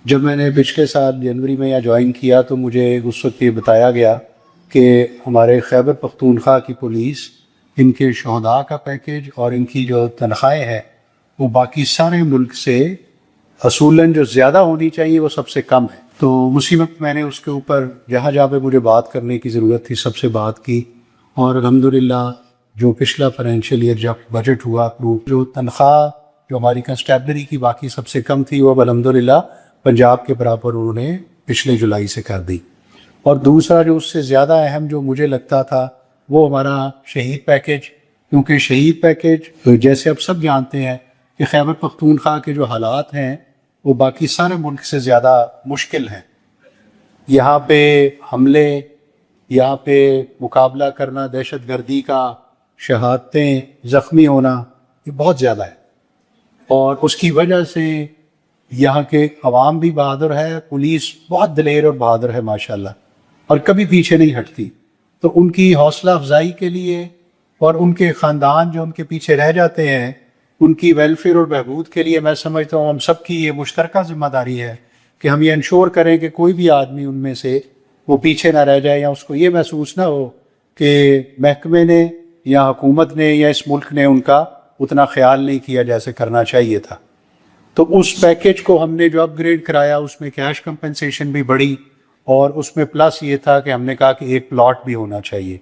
جب میں نے پچھلے سال جنوری میں یہاں جوائن کیا تو مجھے اس وقت یہ بتایا گیا کہ ہمارے خیبر پختونخوا کی پولیس ان کے شہداء کا پیکیج اور ان کی جو تنخواہیں ہیں وہ باقی سارے ملک سے اصولاً جو زیادہ ہونی چاہیے وہ سب سے کم ہے۔ تو اسی وقت میں نے اس کے اوپر جہاں جہاں پہ مجھے بات کرنے کی ضرورت تھی سب سے بات کی، اور الحمدللہ جو پچھلا فائنینشیل ایئر جب بجٹ ہوا اپروو، جو تنخواہ جو ہماری کنسٹیبلری کی باقی سب سے کم تھی وہ اب الحمدللہ پنجاب کے برابر انہوں نے پچھلے جولائی سے کر دی۔ اور دوسرا جو اس سے زیادہ اہم جو مجھے لگتا تھا وہ ہمارا شہید پیکیج، کیونکہ شہید پیکیج جیسے اب سب جانتے ہیں کہ خیبر پختونخوا کے جو حالات ہیں وہ باقی سارے ملک سے زیادہ مشکل ہیں۔ یہاں پہ حملے، یہاں پہ مقابلہ کرنا دہشت گردی کا، شہادتیں، زخمی ہونا، یہ بہت زیادہ ہے، اور اس کی وجہ سے یہاں کے عوام بھی بہادر ہے، پولیس بہت دلیر اور بہادر ہے ماشاءاللہ، اور کبھی پیچھے نہیں ہٹتی۔ تو ان کی حوصلہ افزائی کے لیے اور ان کے خاندان جو ان کے پیچھے رہ جاتے ہیں ان کی ویلفیئر اور بہبود کے لیے میں سمجھتا ہوں ہم سب کی یہ مشترکہ ذمہ داری ہے کہ ہم یہ انشور کریں کہ کوئی بھی آدمی ان میں سے وہ پیچھے نہ رہ جائے، یا اس کو یہ محسوس نہ ہو کہ محکمے نے یا حکومت نے یا اس ملک نے ان کا اتنا خیال نہیں کیا جیسے کرنا چاہیے تھا۔ تو اس پیکیج کو ہم نے جو اپ گریڈ کرایا اس میں کیش کمپنسیشن بھی بڑھی، اور اس میں پلس یہ تھا کہ ہم نے کہا کہ ایک پلاٹ بھی ہونا چاہیے۔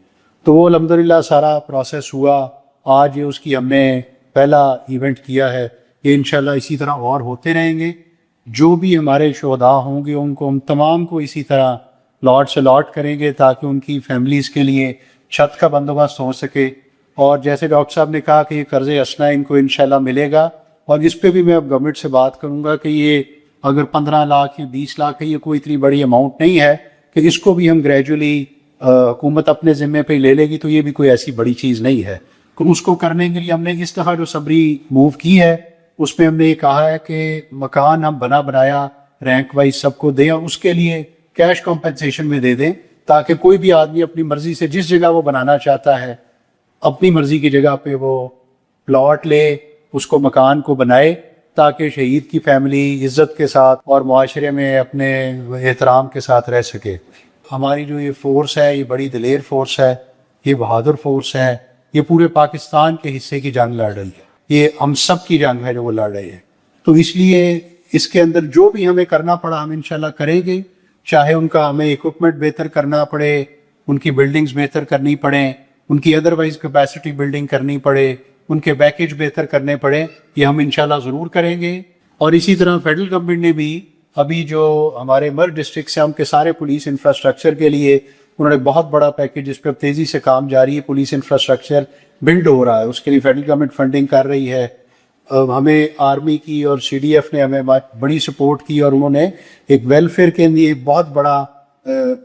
تو وہ الحمدللہ سارا پروسیس ہوا، آج یہ اس کی ہم نے پہلا ایونٹ کیا ہے۔ یہ انشاءاللہ اسی طرح اور ہوتے رہیں گے، جو بھی ہمارے شہداء ہوں گے ان کو ہم تمام کو اسی طرح پلاٹ سے الاٹ کریں گے تاکہ ان کی فیملیز کے لیے چھت کا بندوبست ہو سکے۔ اور جیسے ڈاکٹر صاحب نے کہا کہ یہ قرض اسنا ان کو انشاءاللہ ملے گا، اور اس پہ بھی میں اب گورنمنٹ سے بات کروں گا کہ یہ اگر 15 لاکھ یا 20 لاکھ ہے، یہ کوئی اتنی بڑی اماؤنٹ نہیں ہے کہ اس کو بھی ہم گریجولی حکومت اپنے ذمے پہ لے لے گی، تو یہ بھی کوئی ایسی بڑی چیز نہیں ہے۔ تو اس کو کرنے کے لیے ہم نے اس طرح جو صبری موو کی ہے اس میں ہم نے یہ کہا ہے کہ مکان ہم بنا بنایا رینک وائز سب کو دیں، اور اس کے لیے کیش کمپنسیشن میں دے دیں تاکہ کوئی بھی آدمی اپنی مرضی سے جس جگہ وہ بنانا چاہتا ہے اپنی مرضی کی جگہ پہ وہ پلاٹ لے، اس کو مکان کو بنائے، تاکہ شہید کی فیملی عزت کے ساتھ اور معاشرے میں اپنے احترام کے ساتھ رہ سکے۔ ہماری جو یہ فورس ہے یہ بڑی دلیر فورس ہے، یہ بہادر فورس ہے، یہ پورے پاکستان کے حصے کی جنگ لڑ رہی ہے، یہ ہم سب کی جنگ ہے جو وہ لڑ رہے ہیں۔ تو اس لیے اس کے اندر جو بھی ہمیں کرنا پڑا ہم انشاءاللہ کریں گے، چاہے ان کا ہمیں اکوپمنٹ بہتر کرنا پڑے، ان کی بلڈنگز بہتر کرنی پڑیں، ان کی ادروائز کیپیسٹی بلڈنگ کرنی پڑے، ان کے پیکیج بہتر کرنے پڑے، یہ ہم انشاءاللہ ضرور کریں گے۔ اور اسی طرح فیڈرل گورنمنٹ نے بھی ابھی جو ہمارے مرد ڈسٹرکٹ سے ہم کے سارے پولیس انفراسٹرکچر کے لیے انہوں نے بہت بڑا پیکیج، جس پہ تیزی سے کام جاری ہے، پولیس انفراسٹرکچر بلڈ ہو رہا ہے، اس کے لیے فیڈرل گورنمنٹ فنڈنگ کر رہی ہے۔ ہمیں آرمی کی اور سی ڈی ایف نے ہمیں بڑی سپورٹ کی، اور انہوں نے ایک ویلفیئر کے لیے بہت بڑا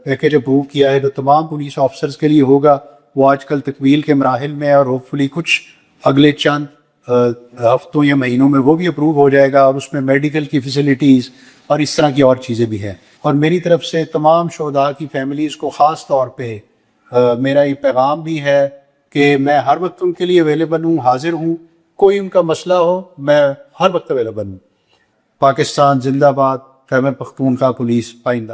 پیکیج اپروو کیا ہے جو تمام پولیس آفیسرز کے لیے ہوگا۔ وہ آج کل تکمیل کے مراحل میں، اور ہوپفلی کچھ اگلے چند ہفتوں یا مہینوں میں وہ بھی اپروو ہو جائے گا، اور اس میں میڈیکل کی فیسلٹیز اور اس طرح کی اور چیزیں بھی ہیں۔ اور میری طرف سے تمام شہداء کی فیملیز کو خاص طور پہ میرا یہ پیغام بھی ہے کہ میں ہر وقت ان کے لیے اویلیبل ہوں، حاضر ہوں، کوئی ان کا مسئلہ ہو میں ہر وقت اویلیبل ہوں۔ پاکستان زندہ باد، خیبر پختونخوا پولیس پائندہ۔